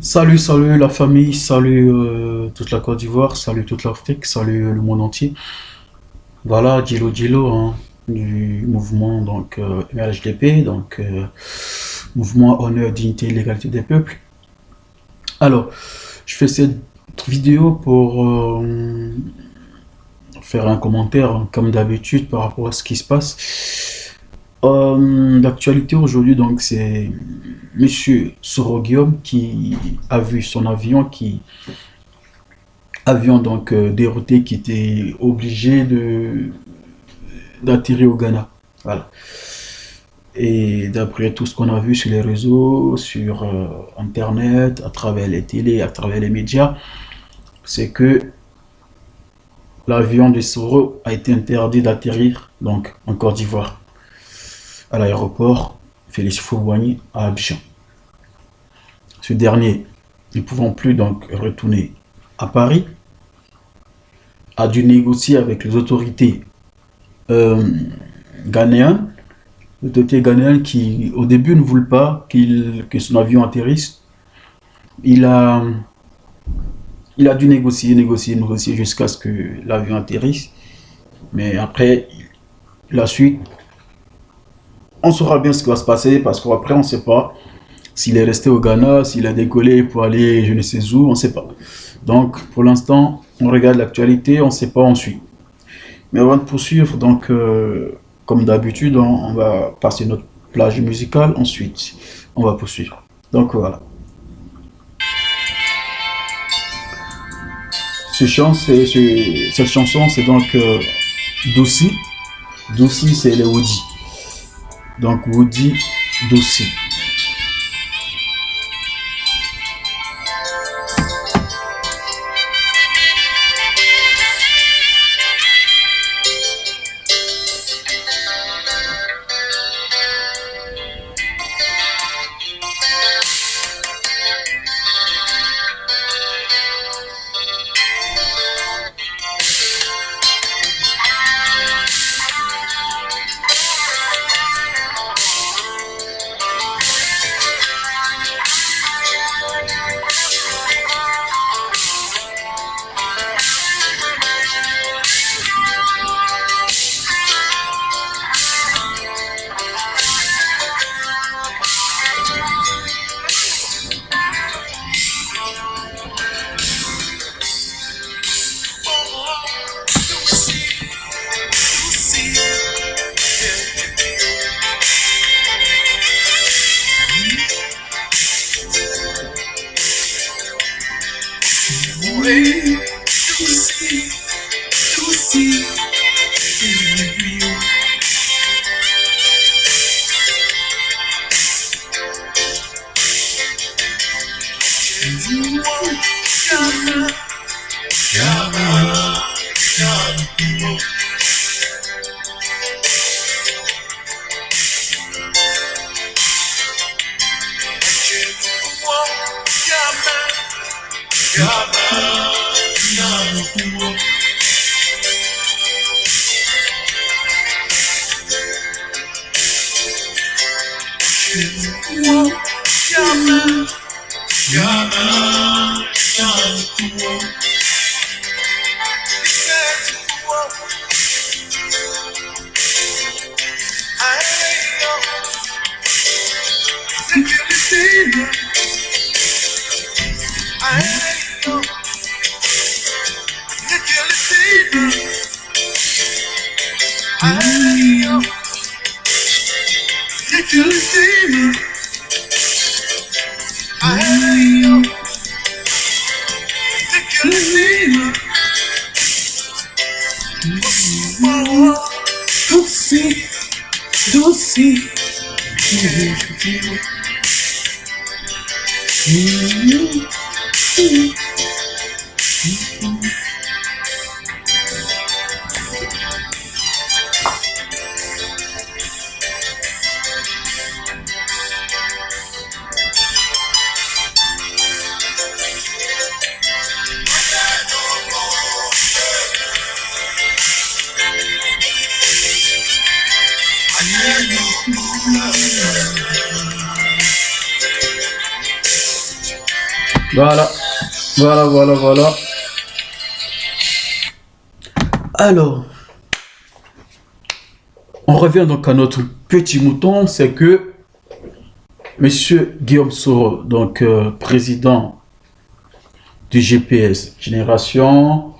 Salut la famille, salut toute la Côte d'Ivoire, salut toute l'Afrique, salut le monde entier. Voilà, Djilo hein, du mouvement MRHDP, mouvement Honneur, Dignité et L'égalité des peuples. Alors, je fais cette vidéo pour faire un commentaire, hein, comme d'habitude, par rapport à ce qui se passe. L'actualité aujourd'hui, donc, c'est Monsieur Soro Guillaume qui a vu son avion dérouté, qui était obligé de d'atterrir au Ghana. Voilà. Et d'après tout ce qu'on a vu sur les réseaux, sur Internet, à travers les télés, à travers les médias, c'est que l'avion de Soro a été interdit d'atterrir donc en Côte d'Ivoire, à l'aéroport Félix Houphouët-Boigny à Abidjan. Ce dernier, ne pouvant plus donc retourner à Paris, a dû négocier avec les autorités euh, ghanéennes, les autorités ghanéennes qui au début ne voulaient pas que son avion atterrisse. Il a, il a dû négocier jusqu'à ce que l'avion atterrisse. Mais après, la suite, on saura bien ce qui va se passer parce qu'après, on ne sait pas s'il est resté au Ghana, s'il a décollé pour aller je ne sais où, on ne sait pas. Donc, pour l'instant, on regarde l'actualité, on ne sait pas, on suit. Mais avant de poursuivre, comme d'habitude, on va passer notre plage musicale, ensuite, on va poursuivre. Donc voilà. Cette chanson, c'est Dossy. Dossy, c'est les Woody. Donc Woody, Dossy. Voilà, voilà. Alors, on revient donc à notre petit mouton, c'est que Monsieur Guillaume Soro, donc président du GPS, génération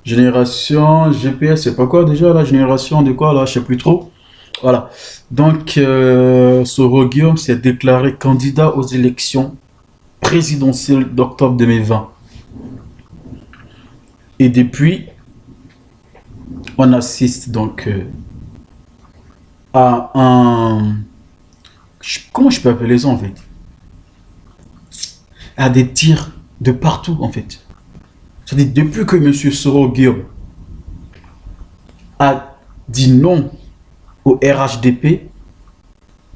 GPS, c'est pas quoi déjà la génération de quoi là, je sais plus trop. Voilà. Donc Soro Guillaume s'est déclaré candidat aux élections présidentielles d'octobre 2020. Et depuis, on assiste donc à un... Comment je peux appeler ça en fait? À des tirs de partout en fait. C'est-à-dire depuis que M. Soro Guillaume a dit non au RHDP,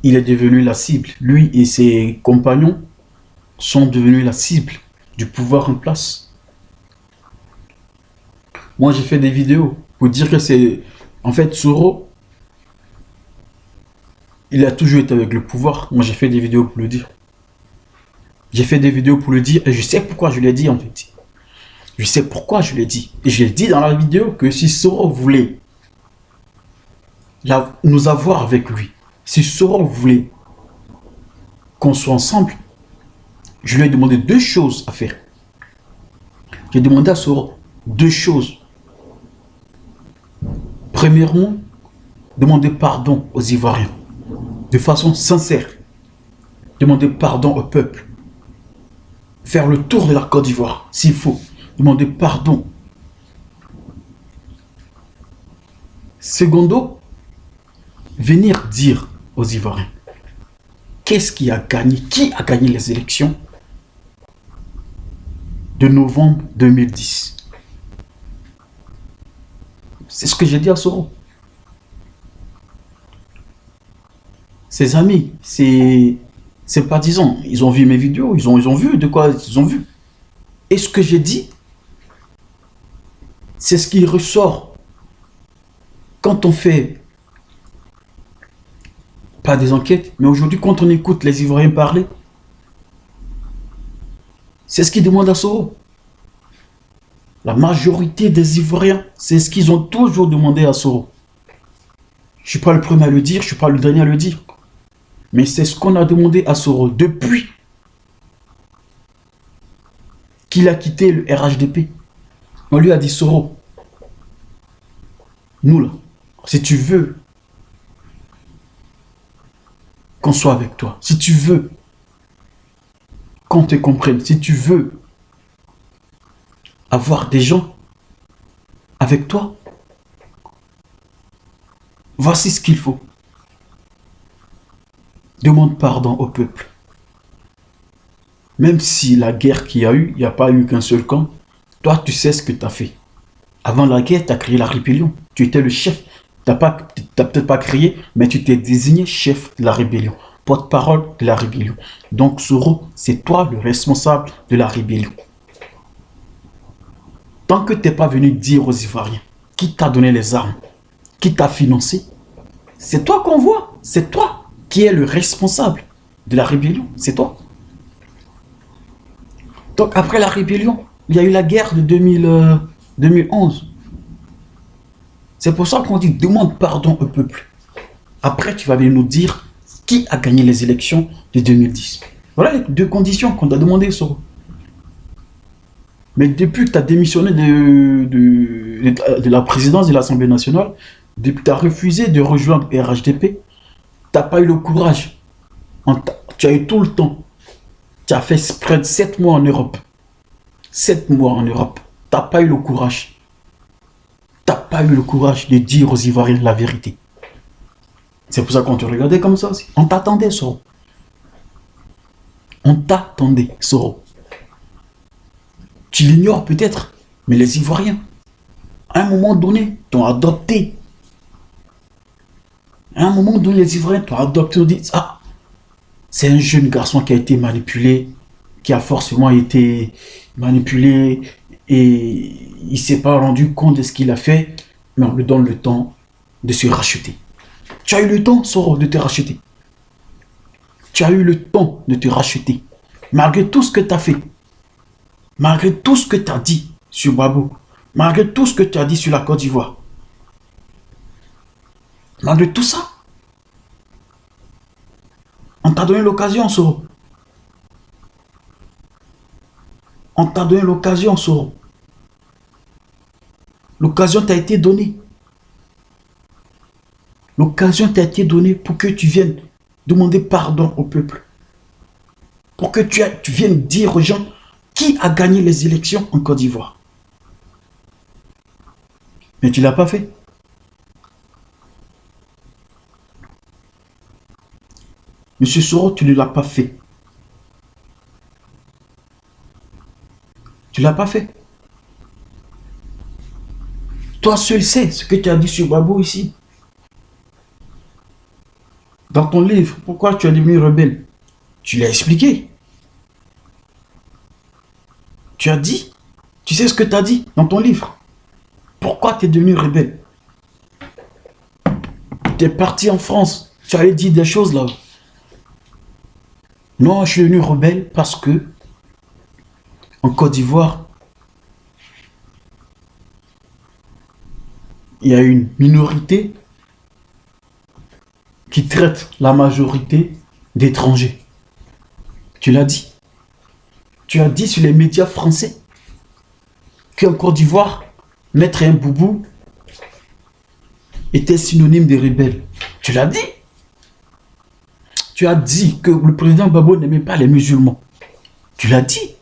il est devenu la cible. Lui et ses compagnons sont devenus la cible du pouvoir en place. Moi, j'ai fait des vidéos pour dire que c'est... En fait, Soro, il a toujours été avec le pouvoir. Moi, j'ai fait des vidéos pour le dire. J'ai fait des vidéos pour le dire et je sais pourquoi je l'ai dit en fait. Je sais pourquoi je l'ai dit. Et je l'ai dit dans la vidéo que si Soro voulait nous avoir avec lui, si Soro voulait qu'on soit ensemble, je lui ai demandé deux choses à faire. J'ai demandé à Soro deux choses. Premièrement, demander pardon aux Ivoiriens de façon sincère. Demander pardon au peuple. Faire le tour de la Côte d'Ivoire, s'il faut. Demander pardon. Secondo, venir dire aux Ivoiriens qu'est-ce qui a gagné les élections de novembre 2010. C'est ce que j'ai dit à Soro. Ses amis, ses sympathisants, ils ont vu mes vidéos, ils ont vu de quoi ils ont vu. Et ce que j'ai dit, c'est ce qui ressort quand on fait pas des enquêtes, mais aujourd'hui quand on écoute les Ivoiriens parler, c'est ce qu'ils demandent à Soro. La majorité des Ivoiriens, c'est ce qu'ils ont toujours demandé à Soro. Je ne suis pas le premier à le dire, je ne suis pas le dernier à le dire. Mais c'est ce qu'on a demandé à Soro depuis qu'il a quitté le RHDP. On lui a dit, Soro, nous là, si tu veux qu'on soit avec toi, si tu veux qu'on te comprenne, si tu veux avoir des gens avec toi, voici ce qu'il faut. Demande pardon au peuple. Même si la guerre qu'il y a eu, il n'y a pas eu qu'un seul camp, toi tu sais ce que tu as fait. Avant la guerre, tu as créé la rébellion. Tu étais le chef. Tu n'as peut-être pas créé, mais tu t'es désigné chef de la rébellion. Porte-parole de la rébellion. Donc Soro, c'est toi le responsable de la rébellion. Tant que tu n'es pas venu dire aux Ivoiriens qui t'a donné les armes, qui t'a financé, c'est toi qu'on voit. C'est toi qui es le responsable de la rébellion. C'est toi. Donc après la rébellion, il y a eu la guerre de 2011. C'est pour ça qu'on dit demande pardon au peuple. Après, tu vas venir nous dire qui a gagné les élections de 2010. Voilà les deux conditions qu'on t'a demandé, Soro. Mais depuis que tu as démissionné de la présidence de l'Assemblée nationale, depuis que tu as refusé de rejoindre RHDP, tu n'as pas eu le courage. Tu as eu tout le temps. Tu as fait près de 7 mois en Europe. 7 mois en Europe. Tu n'as pas eu le courage. Tu n'as pas eu le courage de dire aux Ivoiriens la vérité. C'est pour ça qu'on te regardait comme ça aussi. On t'attendait, Soro. On t'attendait, Soro. Tu l'ignores peut-être, mais les Ivoiriens, à un moment donné, t'ont adopté. À un moment donné, les Ivoiriens t'ont adopté. On dit, ah, c'est un jeune garçon qui a été manipulé, qui a forcément été manipulé, et il ne s'est pas rendu compte de ce qu'il a fait, mais on lui donne le temps de se racheter. Tu as eu le temps, Soro, de te racheter. Tu as eu le temps de te racheter. Malgré tout ce que tu as fait. Malgré tout ce que tu as dit sur Babo, malgré tout ce que tu as dit sur la Côte d'Ivoire, malgré tout ça, on t'a donné l'occasion, Soro. On t'a donné l'occasion, Soro. L'occasion t'a été donnée. L'occasion t'a été donnée pour que tu viennes demander pardon au peuple. Pour que tu viennes dire aux gens qui a gagné les élections en Côte d'Ivoire. Mais tu ne l'as pas fait. Monsieur Soro, tu ne l'as pas fait. Tu ne l'as pas fait. Toi seul sais ce que tu as dit sur Babo ici. Dans ton livre, pourquoi tu es devenu rebelle? Tu l'as expliqué. Tu as dit. Tu sais ce que tu as dit dans ton livre. Pourquoi tu es devenu rebelle? Tu es parti en France. Tu allais dire des choses là. Non, je suis devenu rebelle parce que en Côte d'Ivoire, il y a une minorité qui traite la majorité d'étrangers. Tu l'as dit. Tu as dit sur les médias français qu'en Côte d'Ivoire, mettre un boubou était synonyme de rebelle. Tu l'as dit. Tu as dit que le président Babo n'aimait pas les musulmans. Tu l'as dit.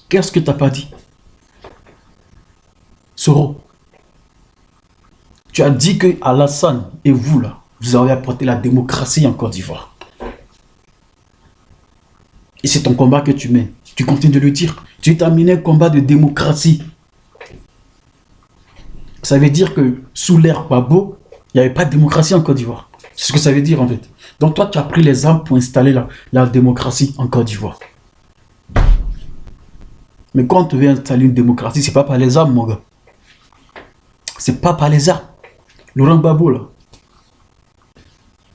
Qu'est-ce que tu n'as pas dit? Soro, tu as dit que Alassane et vous là, vous avez apporté la démocratie en Côte d'Ivoire. Et c'est ton combat que tu mènes. Tu continues de le dire. Tu t'as mené un combat de démocratie. Ça veut dire que sous l'ère Babo, il n'y avait pas de démocratie en Côte d'Ivoire. C'est ce que ça veut dire en fait. Donc toi, tu as pris les armes pour installer la démocratie en Côte d'Ivoire. Mais quand on te veut installer une démocratie, c'est pas par les armes, mon gars. C'est pas par les armes. Laurent Gbagbo, là,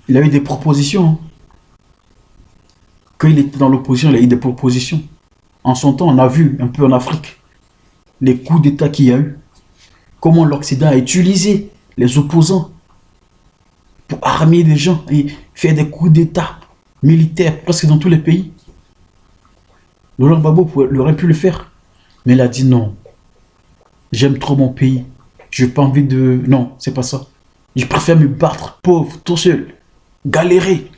il a eu des propositions. Hein. Quand il était dans l'opposition, il a eu des propositions. En son temps, on a vu un peu en Afrique les coups d'État qu'il y a eu. Comment l'Occident a utilisé les opposants pour armer des gens et faire des coups d'État militaires presque dans tous les pays. Laurent Gbagbo aurait pu le faire. Mais il a dit non. J'aime trop mon pays. Je n'ai pas envie de... Non, c'est pas ça. Je préfère me battre, pauvre, tout seul, galérer.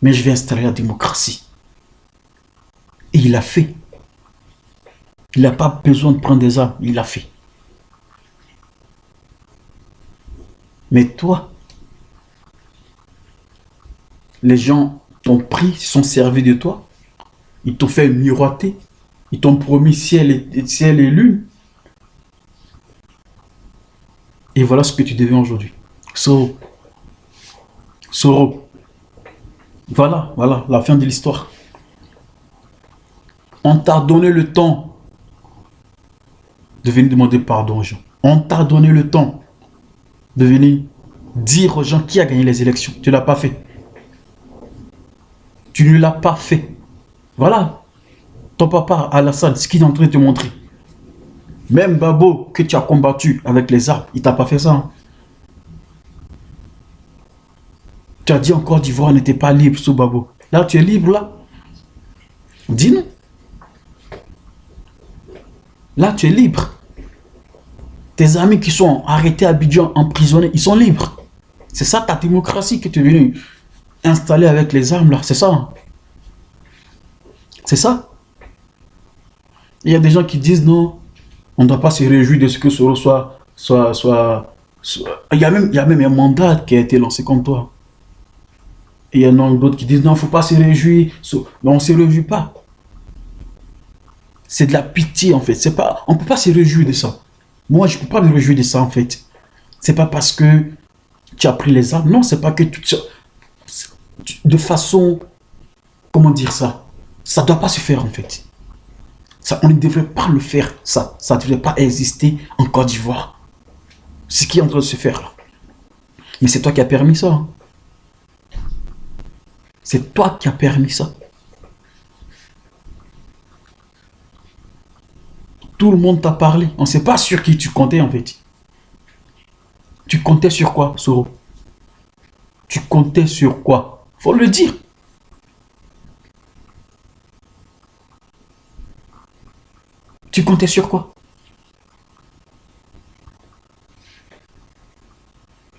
Mais je vais installer la démocratie. Et il l'a fait. Il n'a pas besoin de prendre des armes. Il l'a fait. Mais toi, les gens t'ont pris, se sont servis de toi. Ils t'ont fait miroiter. Ils t'ont promis ciel et lune. Et voilà ce que tu deviens aujourd'hui. Soro. Voilà, la fin de l'histoire. On t'a donné le temps de venir demander pardon aux gens. On t'a donné le temps de venir dire aux gens qui a gagné les élections. Tu ne l'as pas fait. Tu ne l'as pas fait. Voilà. Ton papa Alassane, ce qu'il est en train de te montrer. Même Babo, que tu as combattu avec les armes, il t'a pas fait ça. Hein. Tu as dit en Côte d'Ivoire n'était pas libre sous Babo. Là, tu es libre, là. Dis-nous. Là, tu es libre. Tes amis qui sont arrêtés à Abidjan, emprisonnés, ils sont libres. C'est ça ta démocratie que tu es venu installer avec les armes, là. C'est ça. Hein. C'est ça. Il y a des gens qui disent non, on ne doit pas se réjouir de ce que Soro soit. Il y a même un mandat qui a été lancé contre toi. Et il y en a d'autres qui disent non, il ne faut pas se réjouir. Mais on ne se réjouit pas. C'est de la pitié en fait. On ne peut pas se réjouir de ça. Moi, je ne peux pas me réjouir de ça en fait. C'est pas parce que tu as pris les armes. Non, c'est pas que de façon. Comment dire ça? Ça ne doit pas se faire en fait. Ça, on ne devrait pas le faire, ça. Ça ne devrait pas exister en Côte d'Ivoire. Ce qui est en train de se faire là. Mais c'est toi qui as permis ça. Hein. C'est toi qui as permis ça. Tout le monde t'a parlé. On ne sait pas sur qui tu comptais en fait. Tu comptais sur quoi, Soro? Tu comptais sur quoi? Faut le dire. Tu comptais sur quoi?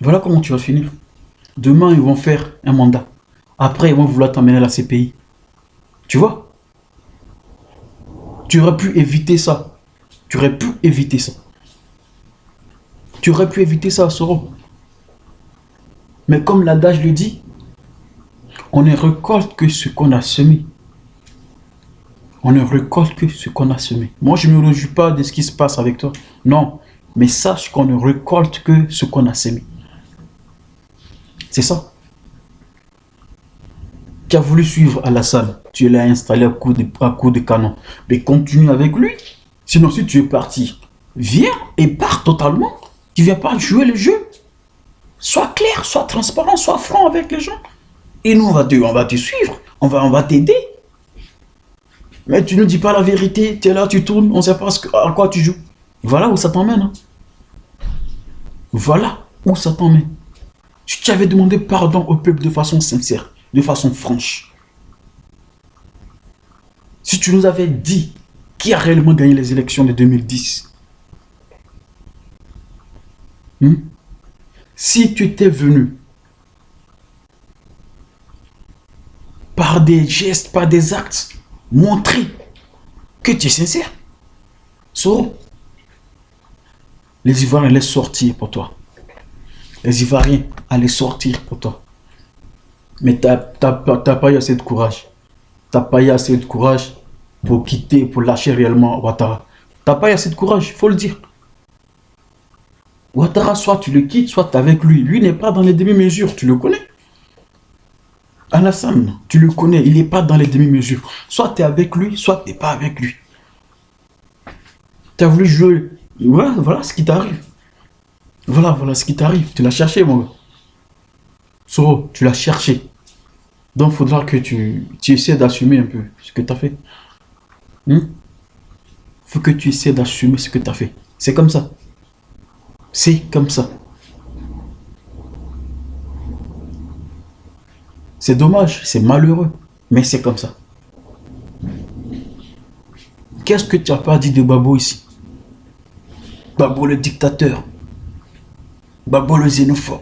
Voilà comment tu vas finir. Demain, ils vont faire un mandat. Après, ils vont vouloir t'emmener à la CPI. Tu vois? Tu aurais pu éviter ça. Tu aurais pu éviter ça. Tu aurais pu éviter ça, Soro. Mais comme l'adage le dit, on ne récolte que ce qu'on a semé. On ne récolte que ce qu'on a semé. Moi, je ne me réjouis pas de ce qui se passe avec toi. Non. Mais sache qu'on ne récolte que ce qu'on a semé. C'est ça. Tu as voulu suivre Alassane. Tu l'as installé à coup de canon. Mais continue avec lui. Sinon, si tu es parti, viens et pars totalement. Tu ne viens pas jouer le jeu. Sois clair, sois transparent, sois franc avec les gens. Et nous, on va te suivre. On va t'aider. Mais tu ne dis pas la vérité. Tu es là, tu tournes. On ne sait pas à quoi tu joues. Voilà où ça t'emmène. Hein. Voilà où ça t'emmène. Si tu avais demandé pardon au peuple de façon sincère, de façon franche, si tu nous avais dit qui a réellement gagné les élections de 2010, si tu étais venu par des gestes, par des actes, montrer que tu es sincère, Soro, les Ivoiriens allaient sortir pour toi. Les Ivoiriens allaient sortir pour toi. Mais t'as pas eu assez de courage. T'as pas eu assez de courage pour quitter, pour lâcher réellement Ouattara. T'as pas eu assez de courage, il faut le dire. Ouattara, soit tu le quittes, soit tu es avec lui. Lui n'est pas dans les demi-mesures, tu le connais. Alassane, tu le connais, il n'est pas dans les demi-mesures. Soit tu es avec lui, soit tu n'es pas avec lui. Tu as voulu jouer. Voilà ce qui t'arrive. Voilà ce qui t'arrive. Tu l'as cherché, mon gars. Soro, tu l'as cherché. Donc, il faudra que tu essaies d'assumer un peu ce que tu as fait. Il faut que tu essaies d'assumer ce que tu as fait. C'est comme ça. C'est comme ça. C'est dommage, c'est malheureux, mais c'est comme ça. Qu'est-ce que tu n'as pas dit de Babo ici? Babo le dictateur. Babo le xénophobe.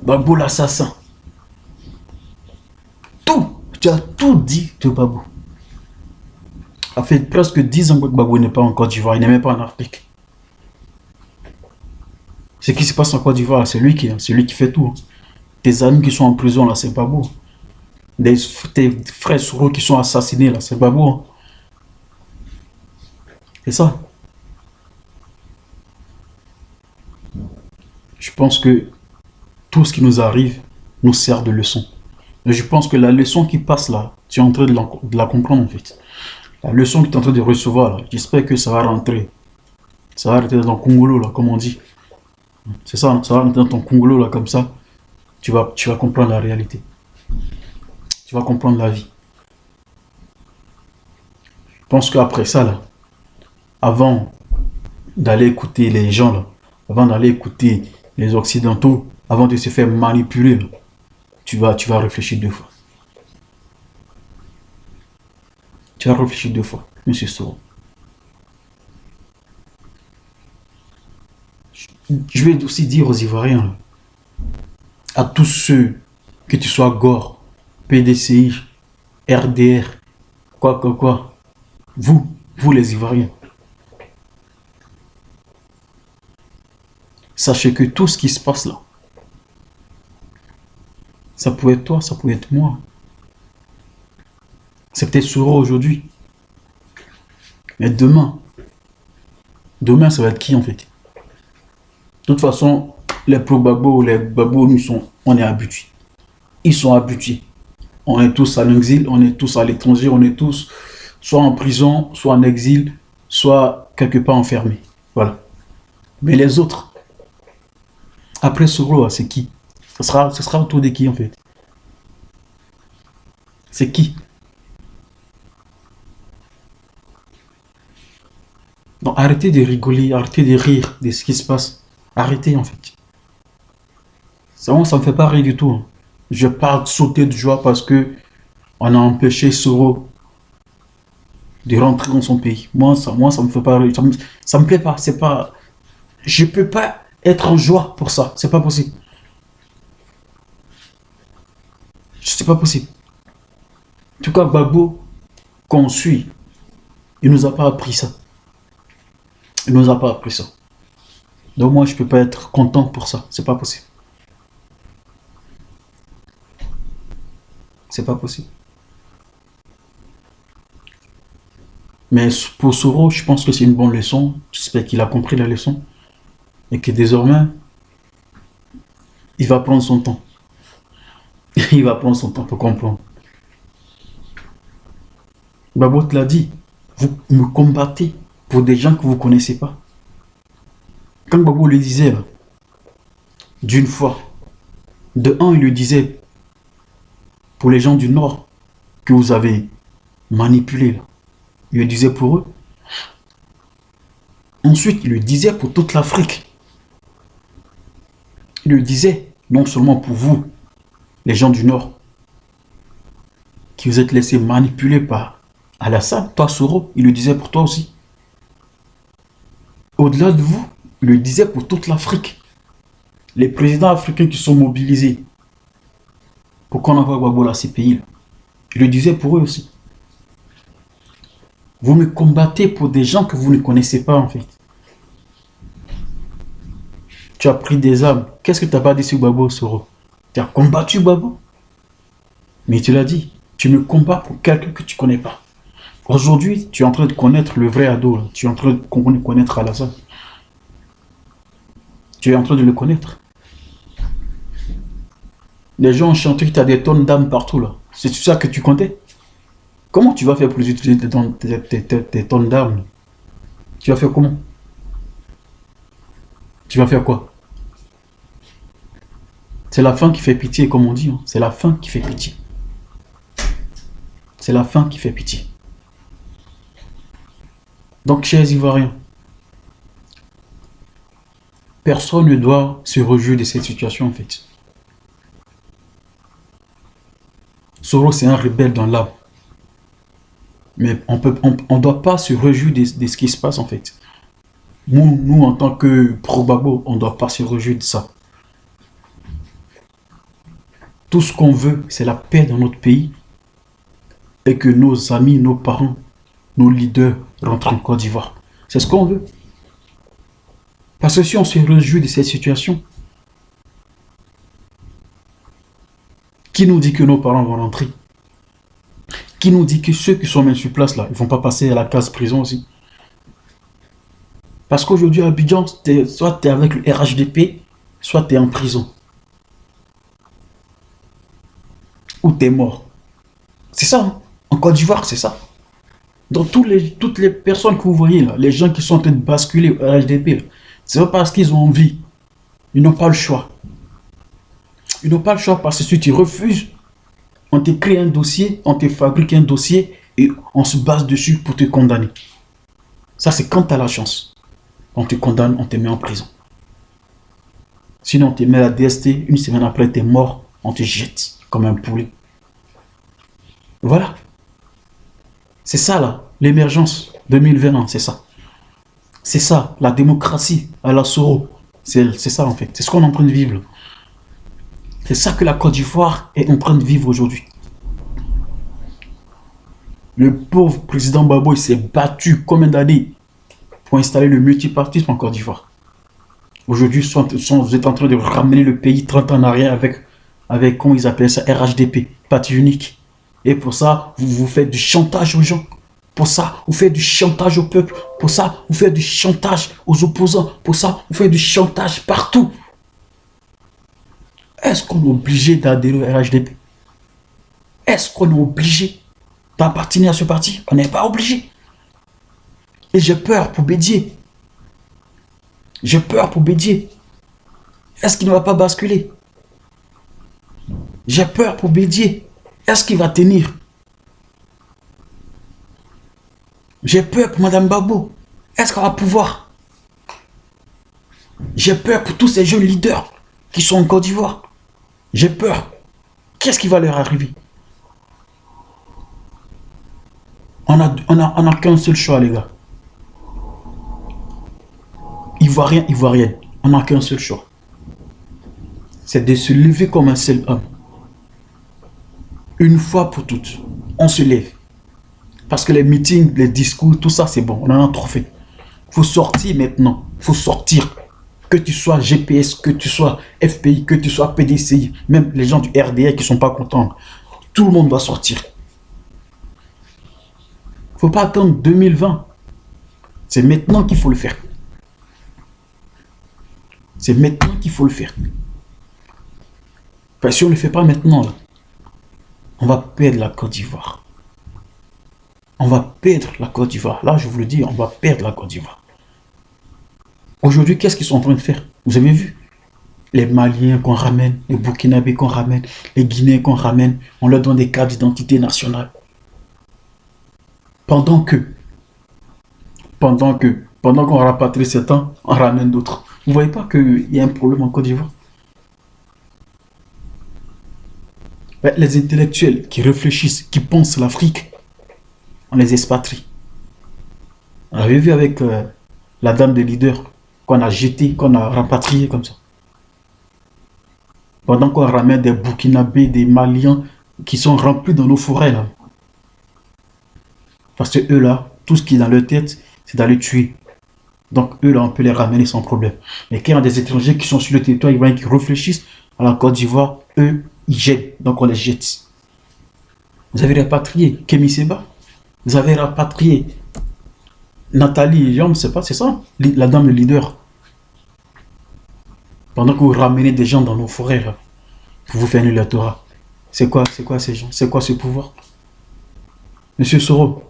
Babo l'assassin. Tout. Tu as tout dit de Babo. Ça fait presque 10 ans que Babo n'est pas en Côte d'Ivoire, il n'est même pas en Afrique. Ce qui se passe en Côte d'Ivoire, c'est lui qui fait tout. Tes amis qui sont en prison, là, c'est Babo. Tes frères Soro qui sont assassinés, là, c'est Babo. C'est ça. Je pense que tout ce qui nous arrive nous sert de leçon. Et je pense que la leçon qui passe là, tu es en train de la comprendre en fait. La leçon que tu es en train de recevoir là, j'espère que ça va rentrer. Ça va rentrer dans ton Congolo là, comme on dit. C'est ça, ça va rentrer dans ton Congolo là, comme ça. Tu vas comprendre la réalité. Tu vas comprendre la vie. Je pense qu'après ça là, avant d'aller écouter les gens là, avant d'aller écouter les Occidentaux, avant de se faire manipuler, là, tu vas réfléchir 2 fois. Tu vas réfléchir 2 fois, monsieur Soro. Je vais aussi dire aux Ivoiriens, là, à tous ceux, que tu sois Gore, PDCI, RDR, quoi, vous les Ivoiriens, sachez que tout ce qui se passe là, ça pouvait être toi, ça pouvait être moi. C'est peut-être Soro aujourd'hui. Mais demain, ça va être qui en fait? De toute façon, les pro-Babo, les Babo, on est habitués. Ils sont habitués. On est tous en exil, on est tous à l'étranger, on est tous soit en prison, soit en exil, soit quelque part enfermés. Voilà. Mais les autres, après Soro, c'est qui? Ce sera autour de qui en fait? C'est qui? Donc arrêtez de rigoler, arrêtez de rire de ce qui se passe. Arrêtez en fait. Ça me fait pas rire du tout, hein. Je vais pas sauter de joie parce que on a empêché Soro de rentrer dans son pays. Ça me fait pas rire. Ça me plaît pas. C'est pas. Je peux pas être en joie pour ça. C'est pas possible. C'est pas possible. En tout cas, Gbagbo, qu'on suit, il nous a pas appris ça. Il nous a pas appris ça. Donc moi, je peux pas être content pour ça. C'est pas possible. C'est pas possible. Mais pour Soro, je pense que c'est une bonne leçon. J'espère qu'il a compris la leçon. Et que désormais, il va prendre son temps. Il va prendre son temps pour comprendre. Gbagbo te l'a dit. Vous me combattez pour des gens que vous ne connaissez pas. Quand Gbagbo le disait, là, d'une fois, de un, il le disait pour les gens du Nord que vous avez manipulés, là. Il le disait pour eux. Ensuite, il le disait pour toute l'Afrique. Il le disait non seulement pour vous, les gens du Nord, qui vous êtes laissés manipuler par Alassane, toi Soro, il le disait pour toi aussi. Au-delà de vous, il le disait pour toute l'Afrique. Les présidents africains qui sont mobilisés pour qu'on envoie Gbagbo à ces pays-là, il le disait pour eux aussi. Vous me combattez pour des gens que vous ne connaissez pas en fait. Tu as pris des armes. Qu'est-ce que tu n'as pas dit sur Gbagbo, Soro? Tu as combattu Gbagbo. Mais tu l'as dit, tu me combats pour quelqu'un que tu ne connais pas. Aujourd'hui, tu es en train de connaître le vrai ado. Là. Tu es en train de connaître Alassane. Tu es en train de le connaître. Les gens ont chanté que tu as des tonnes d'âmes partout là. C'est ça que tu comptais? Comment tu vas faire pour utiliser tes tonnes d'armes? Tu vas faire comment? Tu vas faire quoi? C'est la fin qui fait pitié, comme on dit. Hein. C'est la fin qui fait pitié. C'est la fin qui fait pitié. Donc, chers Ivoiriens, personne ne doit se réjouir de cette situation en fait. Soro, c'est un rebelle dans l'âme. Mais on ne doit pas se réjouir de ce qui se passe en fait. Nous en tant que pro-Gbagbo, on ne doit pas se réjouir de ça. Tout ce qu'on veut, c'est la paix dans notre pays et que nos amis, nos parents, nos leaders rentrent en Côte d'Ivoire. C'est ce qu'on veut. Parce que si on se réjouit de cette situation, qui nous dit que nos parents vont rentrer? Qui nous dit que ceux qui sont mis sur place là, ils ne vont pas passer à la case prison aussi? Parce qu'aujourd'hui à Abidjan, soit tu es avec le RHDP, soit tu es en prison. Ou tu es mort. C'est ça, hein? En Côte d'Ivoire, c'est ça. Donc toutes les personnes que vous voyez là, les gens qui sont en train de basculer au RHDP, c'est pas parce qu'ils ont envie. Ils n'ont pas le choix. Ils n'ont pas le choix parce que si tu refuses, on te crée un dossier, on te fabrique un dossier et on se base dessus pour te condamner. Ça, c'est quand tu as la chance. On te condamne, on te met en prison. Sinon, on te met à la DST, une semaine après, tu es mort, on te jette comme un poulet. Voilà. C'est ça, là, l'émergence 2021, c'est ça. C'est ça, la démocratie à la Soro. C'est ça, en fait. C'est ce qu'on est en train de vivre. C'est ça que la Côte d'Ivoire est en train de vivre aujourd'hui. Le pauvre président Gbagbo, il s'est battu combien d'années pour installer le multipartisme en Côte d'Ivoire. Aujourd'hui, vous êtes en train de ramener le pays 30 ans en arrière avec comment ils appellent ça, RHDP, parti unique. Et pour ça, vous faites du chantage aux gens. Pour ça, vous faites du chantage au peuple. Pour ça, vous faites du chantage aux opposants. Pour ça, vous faites du chantage partout. Est-ce qu'on est obligé d'adhérer au RHDP? Est-ce qu'on est obligé d'appartenir à ce parti? On n'est pas obligé. Et j'ai peur pour Bédier. J'ai peur pour Bédier. Est-ce qu'il ne va pas basculer? J'ai peur pour Bédier. Est-ce qu'il va tenir? J'ai peur pour Madame Gbagbo. Est-ce qu'on va pouvoir? J'ai peur pour tous ces jeunes leaders qui sont en Côte d'Ivoire. J'ai peur. Qu'est-ce qui va leur arriver? On a qu'un seul choix, les gars. Ivoirien, Ivoirienne. On n'a qu'un seul choix. C'est de se lever comme un seul homme. Une fois pour toutes. On se lève. Parce que les meetings, les discours, tout ça, c'est bon. On en a trop fait. Il faut sortir maintenant. Il faut sortir. Que tu sois GPS, que tu sois FPI, que tu sois PDCI, même les gens du RDR qui ne sont pas contents. Tout le monde doit sortir. Il ne faut pas attendre 2020. C'est maintenant qu'il faut le faire. C'est maintenant qu'il faut le faire. Parce que si on ne le fait pas maintenant, là, on va perdre la Côte d'Ivoire. On va perdre la Côte d'Ivoire. Là, je vous le dis, on va perdre la Côte d'Ivoire. Aujourd'hui, qu'est-ce qu'ils sont en train de faire? Vous avez vu? Les Maliens qu'on ramène, les Burkinabés qu'on ramène, les Guinéens qu'on ramène, on leur donne des cartes d'identité nationale. Pendant qu'on rapatrie certains, on ramène d'autres. Vous ne voyez pas qu'il y a un problème en Côte d'Ivoire? Les intellectuels qui réfléchissent, qui pensent l'Afrique, on les expatrie. On avait vu avec la dame de leader qu'on a jeté, qu'on a rapatrié comme ça. Pendant qu'on ramène des Burkinabés, des Maliens qui sont remplis dans nos forêts là. Parce que eux là, tout ce qui est dans leur tête, c'est d'aller tuer. Donc eux là, on peut les ramener sans problème. Mais quand il y a des étrangers qui sont sur le territoire, ils qui réfléchissent à la Côte d'Ivoire, eux, ils jettent. Donc on les jette. Vous avez rapatrié Kémy Séba. Vous avez rapatrié Nathalie, je ne sais pas, c'est ça, la dame le leader. Pendant que vous ramenez des gens dans nos forêts, là, pour vous faire un électorat. C'est quoi ces gens? C'est quoi ce pouvoir? Monsieur Soro,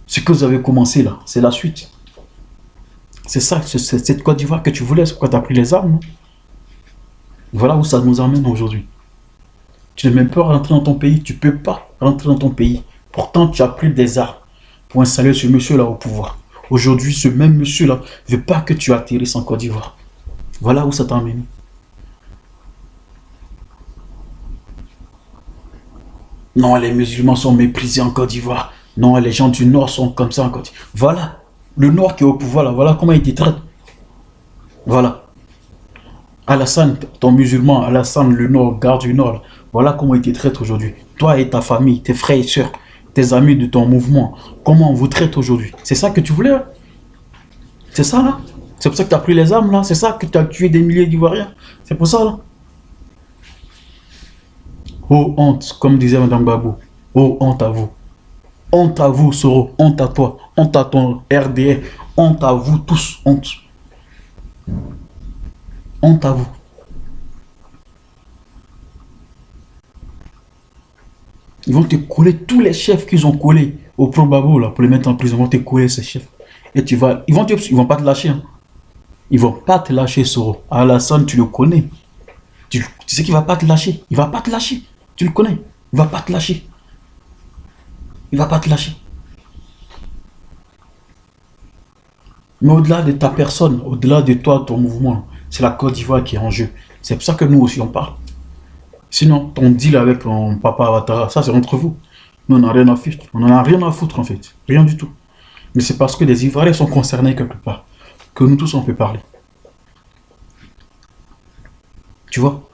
ce que vous avez commencé là, c'est la suite. C'est ça, c'est cette Côte d'Ivoire que tu voulais, quand tu as pris les armes. Non? Voilà où ça nous emmène aujourd'hui. Tu n'es même pas rentré dans ton pays, tu ne peux pas rentrer dans ton pays. Pourtant, tu as pris des armes pour installer ce monsieur-là au pouvoir. Aujourd'hui, ce même monsieur-là ne veut pas que tu atterrisses en Côte d'Ivoire. Voilà où ça t'a amené. Non, les musulmans sont méprisés en Côte d'Ivoire. Non, les gens du Nord sont comme ça en Côte d'Ivoire. Voilà. Le Nord qui est au pouvoir, là, voilà comment il te traite. Voilà. Alassane, ton musulman, Alassane, le Nord, garde du Nord, là, voilà comment il te traite aujourd'hui. Toi et ta famille, tes frères et sœurs, tes amis de ton mouvement, comment on vous traite aujourd'hui. C'est ça que tu voulais, hein? C'est ça, là? C'est pour ça que tu as pris les armes, là? C'est ça que tu as tué des milliers d'Ivoiriens? C'est pour ça, là? Oh, honte, comme disait Madame Babou. Oh, honte à vous. Honte à vous, Soro. Honte à toi. Honte à ton RDR. Honte à vous tous. Honte. Honte à vous. Ils vont te coller tous les chefs qu'ils ont collés au Pro-Babo, là, pour les mettre en prison. Ils vont te coller ces chefs. Et ils vont pas te lâcher. Hein. Ils vont pas te lâcher, Soro. Alassane, tu le connais. Tu sais qu'il va pas te lâcher. Il va pas te lâcher. Tu le connais. Il va pas te lâcher. Il va pas te lâcher. Mais au-delà de ta personne, au-delà de toi, ton mouvement, c'est la Côte d'Ivoire qui est en jeu. C'est pour ça que nous aussi on parle. Sinon, ton deal avec ton papa Ouattara, ça c'est entre vous. Nous on n'a rien à foutre. On n'en a rien à foutre en fait. Rien du tout. Mais c'est parce que les Ivoiriens sont concernés quelque part que nous tous on peut parler. Tu vois?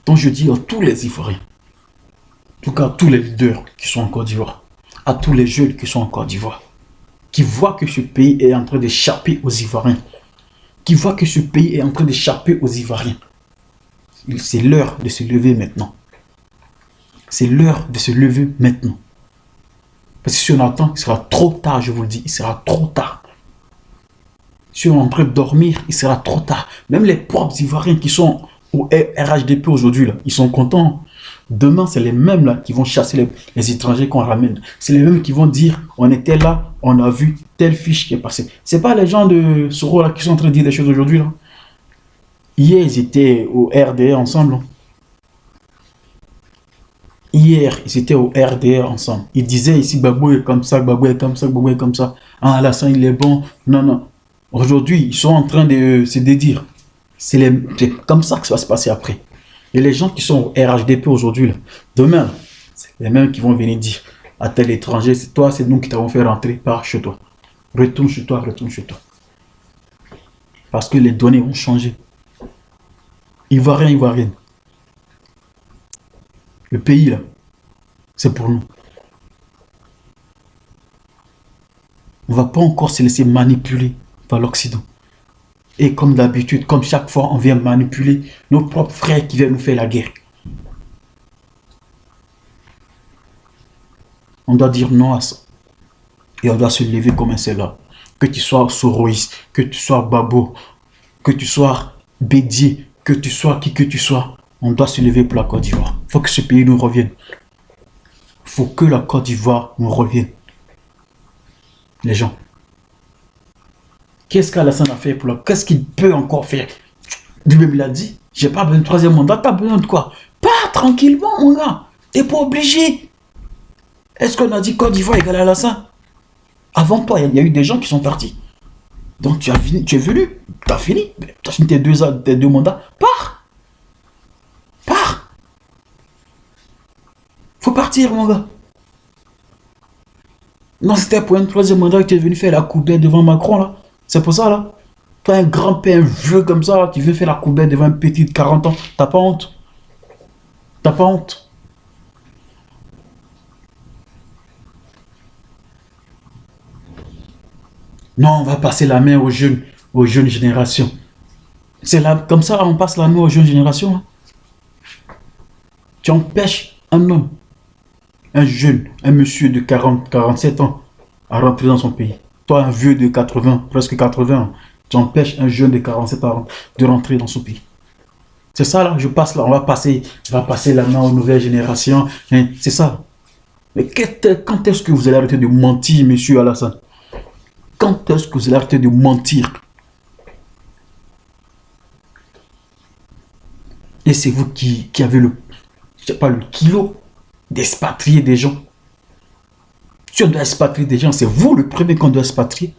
Donc je dis à tous les Ivoiriens, en tout cas à tous les leaders qui sont en Côte d'Ivoire, à tous les jeunes qui sont en Côte d'Ivoire, qui voient que ce pays est en train d'échapper aux Ivoiriens, qui voient que ce pays est en train d'échapper aux Ivoiriens. C'est l'heure de se lever maintenant. C'est l'heure de se lever maintenant. Parce que si on attend, il sera trop tard, je vous le dis, il sera trop tard. Si on est en train de dormir, il sera trop tard. Même les propres Ivoiriens qui sont au RHDP aujourd'hui, ils sont contents. Demain, c'est les mêmes là qui vont chasser les étrangers qu'on ramène. C'est les mêmes qui vont dire, on était là, on a vu telle fiche qui est passée. C'est pas les gens de Soro là qui sont en train de dire des choses aujourd'hui là. Hier, ils étaient au RDA ensemble. Hier, ils étaient au RDR ensemble. Ils disaient ici, Gbagbo est comme ça, Gbagbo est comme ça, Gbagbo est comme ça. Ah, Alassane, il est bon. Non, non. Aujourd'hui, ils sont en train de se dédire. C'est comme ça que ça va se passer après. Et les gens qui sont au RHDP aujourd'hui, demain, c'est les mêmes qui vont venir dire à tel étranger, c'est toi, c'est nous qui t'avons fait rentrer, par chez toi. Retourne chez toi, retourne chez toi. Parce que les données ont changé. Ivoirien, Ivoirienne. Le pays, là, c'est pour nous. On ne va pas encore se laisser manipuler par l'Occident. Et comme d'habitude, comme chaque fois, on vient manipuler nos propres frères qui viennent nous faire la guerre. On doit dire non à ça. Et on doit se lever comme un seul homme. Que tu sois Soroïs, que tu sois Babo, que tu sois Bédier, que tu sois qui que tu sois, on doit se lever pour la Côte d'Ivoire. Il faut que ce pays nous revienne. Il faut que la Côte d'Ivoire nous revienne. Les gens. Qu'est-ce qu'Alassane a fait pour la... Qu'est-ce qu'il peut encore faire? Lui-même il a dit, j'ai pas besoin de troisième mandat. T'as besoin de quoi? Pas tranquillement, mon gars. T'es pas obligé. Est-ce qu'on a dit Côte d'Ivoire égale Alassane? Avant toi, il y a eu des gens qui sont partis. Donc tu es venu, tu as fini. Tu as fini tes deux mandats. Pars. Pars. Faut partir, mon gars. Non, c'était pour un troisième mandat que tu es venu faire la coubette devant Macron, là. C'est pour ça, là. Toi, un grand-père, un vieux comme ça, qui veut faire la coubette devant un petit de 40 ans. T'as pas honte? T'as pas honte? Non, on va passer la main aux jeunes générations. C'est là, comme ça, on passe la main aux jeunes générations. Hein. Tu empêches un homme, un jeune, un monsieur de 40, 47 ans à rentrer dans son pays. Toi, un vieux de 80, presque 80 ans, tu empêches un jeune de 47 ans de rentrer dans son pays. C'est ça, là, je passe là, on va passer la main aux nouvelles générations. Hein, c'est ça. Mais quand est-ce que vous allez arrêter de mentir, monsieur Alassane? Quand est-ce que vous allez arrêter de mentir? Et c'est vous qui avez le kilo d'expatrier des gens. Si on doit expatrier des gens, c'est vous le premier qu'on doit expatrier.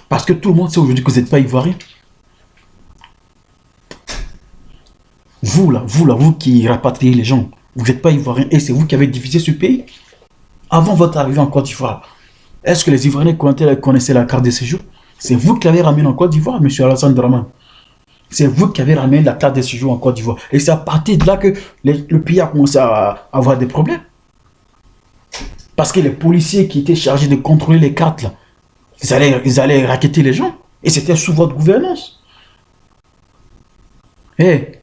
Parce que tout le monde sait aujourd'hui que vous n'êtes pas ivoirien. Vous là, vous qui rapatriez les gens, vous n'êtes pas ivoirien et c'est vous qui avez divisé ce pays. Avant votre arrivée en Côte d'Ivoire, est-ce que les Ivoiriens connaissaient la carte de séjour? C'est vous qui l'avez ramené en Côte d'Ivoire, M. Alassane Draman. C'est vous qui avez ramené la carte de séjour en Côte d'Ivoire. Et c'est à partir de là que le pays a commencé à avoir des problèmes. Parce que les policiers qui étaient chargés de contrôler les cartes, là, ils allaient racketter les gens. Et c'était sous votre gouvernance. Eh,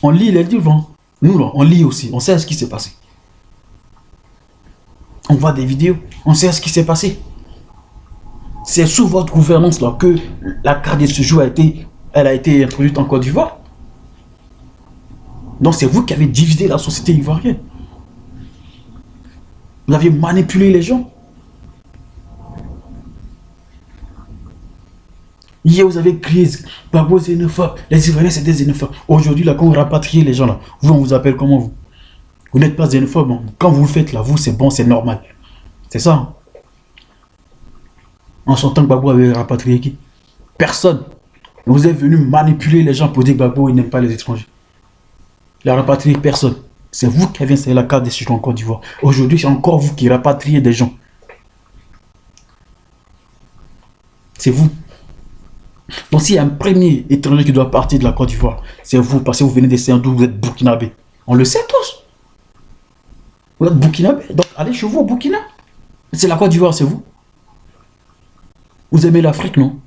on lit les livres. Hein. Nous, là, on lit aussi. On sait ce qui s'est passé. On voit des vidéos. On sait ce qui s'est passé. C'est sous votre gouvernance là, que la carte de séjour a été introduite en Côte d'Ivoire. Donc c'est vous qui avez divisé la société ivoirienne. Vous avez manipulé les gens. Hier, vous avez crié Gbagbo xénophobe. Les Ivoiriens, c'est des xénophobes. Aujourd'hui, là, quand vous rapatriez les gens, là, vous, on vous appelle comment vous? Vous n'êtes pas xénophobe. Hein. Quand vous le faites, là, vous, c'est bon, c'est normal. C'est ça. Hein. En son temps, Gbagbo avait rapatrié qui? Personne. Vous êtes venu manipuler les gens pour dire que Gbagbo, il n'aime pas les étrangers. Il a rapatrié personne. C'est vous qui avez installé la carte des séjours en Côte d'Ivoire. Aujourd'hui, c'est encore vous qui rapatriez des gens. C'est vous. Donc s'il y a un premier étranger qui doit partir de la Côte d'Ivoire, c'est vous, parce que vous venez des Saint-Doux, vous êtes burkinabé. On le sait tous. Vous êtes burkinabé, donc allez chez vous au Burkina. C'est la Côte d'Ivoire, c'est vous. Vous aimez l'Afrique, non?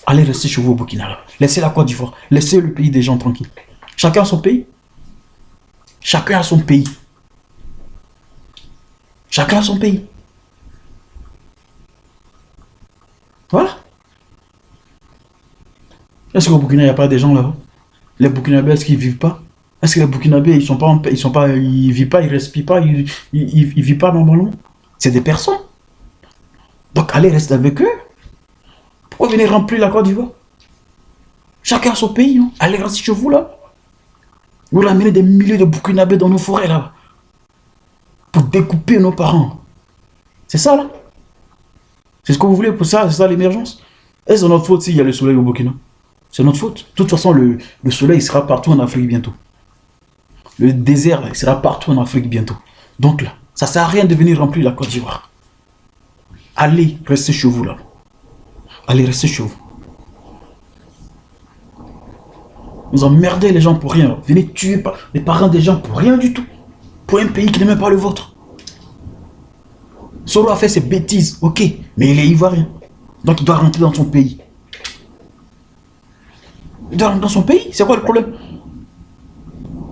Allez rester chez vous au Burkina. Laissez la Côte d'Ivoire. Laissez le pays des gens tranquilles. Chacun a son pays. Chacun a son pays. Chacun a son pays. Voilà. Est-ce qu'au Burkina, il n'y a pas des gens là-bas? Les Burkinabés, est-ce qu'ils ne vivent pas? Est-ce que les Burkinabés, ils vivent pas, ils respirent pas, ils vivent pas normalement? C'est des personnes. Donc allez rester avec eux. Pourquoi venir remplir la Côte d'Ivoire? Chacun a son pays. Hein. Allez rester chez vous là. Vous ramenez des milliers de Burkinabés dans nos forêts là. découpez nos parents. C'est ça, là. C'est ce que vous voulez pour ça, c'est ça l'émergence. Est-ce notre faute s'il y a le soleil au Burkina? C'est notre faute. De toute façon, le soleil sera partout en Afrique bientôt. Le désert il sera partout en Afrique bientôt. Donc là, ça ne sert à rien de venir remplir la Côte d'Ivoire. Allez, restez chez vous là. Allez, restez chez vous. Vous emmerdez les gens pour rien. Venez tuer les parents des gens pour rien du tout. Pour un pays qui n'est même pas le vôtre. Soro a fait ses bêtises, ok, mais il est ivoirien. Donc il doit rentrer dans son pays. Il doit rentrer dans son pays, c'est quoi le problème?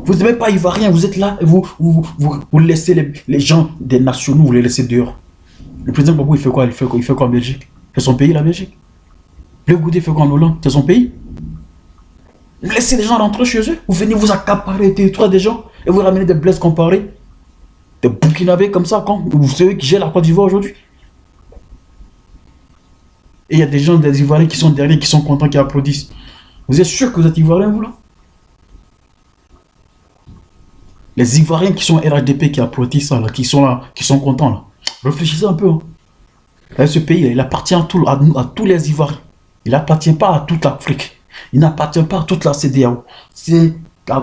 Vous n'êtes même pas ivoirien, vous êtes là et vous laissez les gens des nationaux, vous les laissez dehors. Le président Gbagbo, il fait quoi? Il fait quoi en Belgique? C'est son pays, la Belgique. Le Goudé fait quoi en Hollande? C'est son pays. Vous laissez les gens rentrer chez eux, vous venez vous accaparer les territoires des gens et vous ramenez des blesses comparés. Des Burkinabés comme ça, quand vous savez qui gèrent la Côte d'Ivoire aujourd'hui. Et il y a des gens, des Ivoiriens qui sont derrière, qui sont contents, qui applaudissent. Vous êtes sûr que vous êtes Ivoiriens, vous là? Les Ivoiriens qui sont RHDP, qui applaudissent ça, là, qui sont là, qui sont contents là. Réfléchissez un peu. Hein. Là, ce pays, il appartient à tous les Ivoiriens. Il n'appartient pas à toute l'Afrique. Il n'appartient pas à toute la CEDEAO.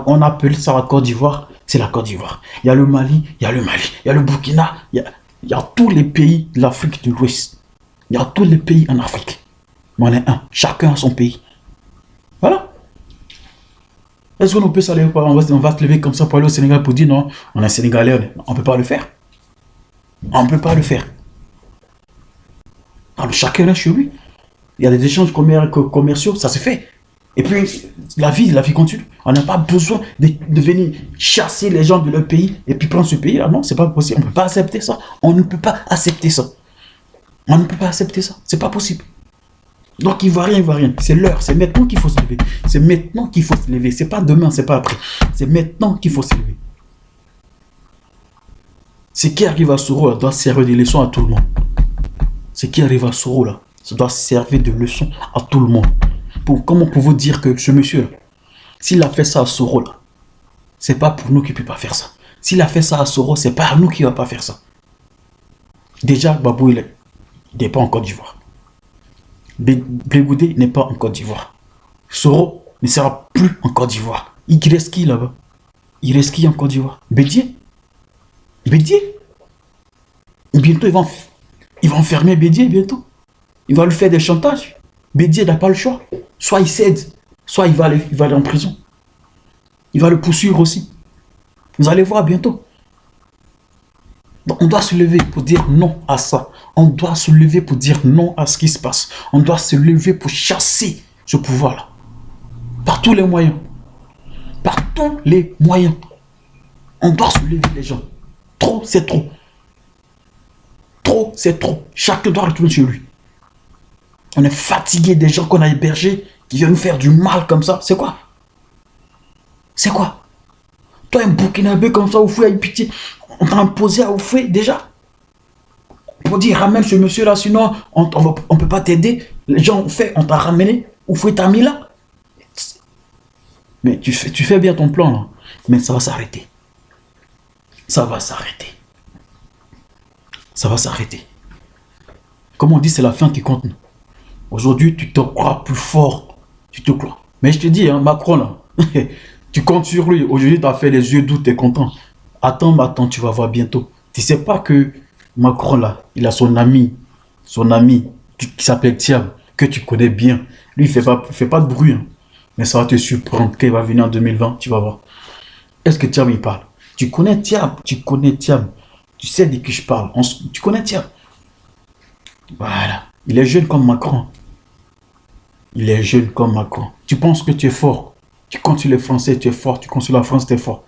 On appelle ça la Côte d'Ivoire. C'est la Côte d'Ivoire. Il y a le Mali, il y a le Mali, il y a le Burkina, il y a tous les pays de l'Afrique de l'Ouest. Il y a tous les pays en Afrique. Mais on est un. Chacun a son pays. Voilà. Est-ce qu'on peut s'aller, on va se lever comme ça pour aller au Sénégal pour dire non, on est Sénégalais, on ne peut pas le faire. On ne peut pas le faire. Alors, chacun est chez lui. Il y a des échanges commerciaux, ça se fait. Et puis, la vie continue. On n'a pas besoin de venir chasser les gens de leur pays et puis prendre ce pays-là. Non, c'est pas possible. On ne peut pas accepter ça. On ne peut pas accepter ça. On ne peut pas accepter ça. C'est pas possible. Donc, Ivoirien. C'est l'heure. C'est maintenant qu'il faut se lever. C'est maintenant qu'il faut se lever. C'est pas demain, c'est pas après. C'est maintenant qu'il faut se lever. Ce qui arrive à Soro là, doit servir de leçon à tout le monde. Ce qui arrive à Soro là, ça doit servir de leçon à tout le monde. Comment pouvez-vous dire que ce monsieur-là, s'il a fait ça à Soro, là, c'est pas pour nous qu'il ne peut pas faire ça. S'il a fait ça à Soro, c'est pas à nous qu'il ne va pas faire ça. Déjà, Babou, il n'est pas en Côte d'Ivoire. Blegoudé n'est pas en Côte d'Ivoire. Soro ne sera plus en Côte d'Ivoire. Il reste qui là-bas? Il reste qui en Côte d'Ivoire? Bédier. Bientôt, il va enfermer Bédier, bientôt. Il va lui faire des chantages. Bédier n'a pas le choix. Soit il cède, soit il va aller en prison. Il va le poursuivre aussi. Vous allez voir bientôt. Donc on doit se lever pour dire non à ça. On doit se lever pour dire non à ce qui se passe. On doit se lever pour chasser ce pouvoir-là. Par tous les moyens. Par tous les moyens. On doit se lever, les gens. Trop, c'est trop. Trop, c'est trop. Chacun doit retourner chez lui. On est fatigué des gens qu'on a hébergés qui viennent nous faire du mal comme ça. C'est quoi? C'est quoi? Toi, un Burkinabé comme ça, Oufoué, avec pitié, on t'a imposé à Oufoué déjà. Pour dire, ramène ce monsieur-là, sinon on ne peut pas t'aider. Les gens ont fait, on t'a ramené, Oufoué t'a mis là. Mais tu fais bien ton plan, là. Mais ça va s'arrêter. Ça va s'arrêter. Ça va s'arrêter. Comme on dit, c'est la fin qui compte. Aujourd'hui, tu te crois plus fort. Tu te crois. Mais je te dis, hein, Macron, là, tu comptes sur lui. Aujourd'hui, tu as fait les yeux doux, tu es content. Attends, tu vas voir bientôt. Tu ne sais pas que Macron, là, il a son ami qui s'appelle Thiam, que tu connais bien. Lui, il ne fait pas de bruit. Hein. Mais ça va te surprendre. Quand il va venir en 2020, tu vas voir. Est-ce que Thiam, il parle? Tu connais Thiam. Tu sais de qui je parle. Tu connais Thiam. Voilà. Il est jeune comme Macron. Tu penses que tu es fort. Tu comptes sur les Français, tu es fort. Tu comptes sur la France, tu es fort.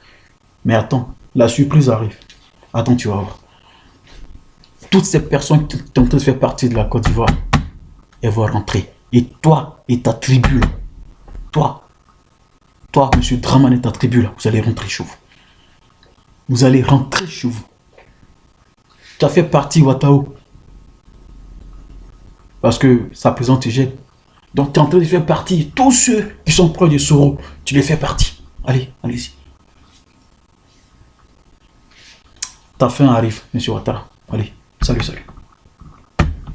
Mais attends, la surprise arrive. Attends, tu vas voir. Toutes ces personnes qui ont fait partie de la Côte d'Ivoire, elles vont rentrer. Et toi et ta tribu, là, toi, monsieur Draman et ta tribu, là, vous allez rentrer chez vous. Vous allez rentrer chez vous. Tu as fait partie, Ouattao. Parce que sa présence te gêne. Donc tu es en train de faire partie. Tous ceux qui sont proches de Soro, tu les fais partie. Allez, allez-y. ta fin arrive, monsieur Ouattara. Allez, salut, salut.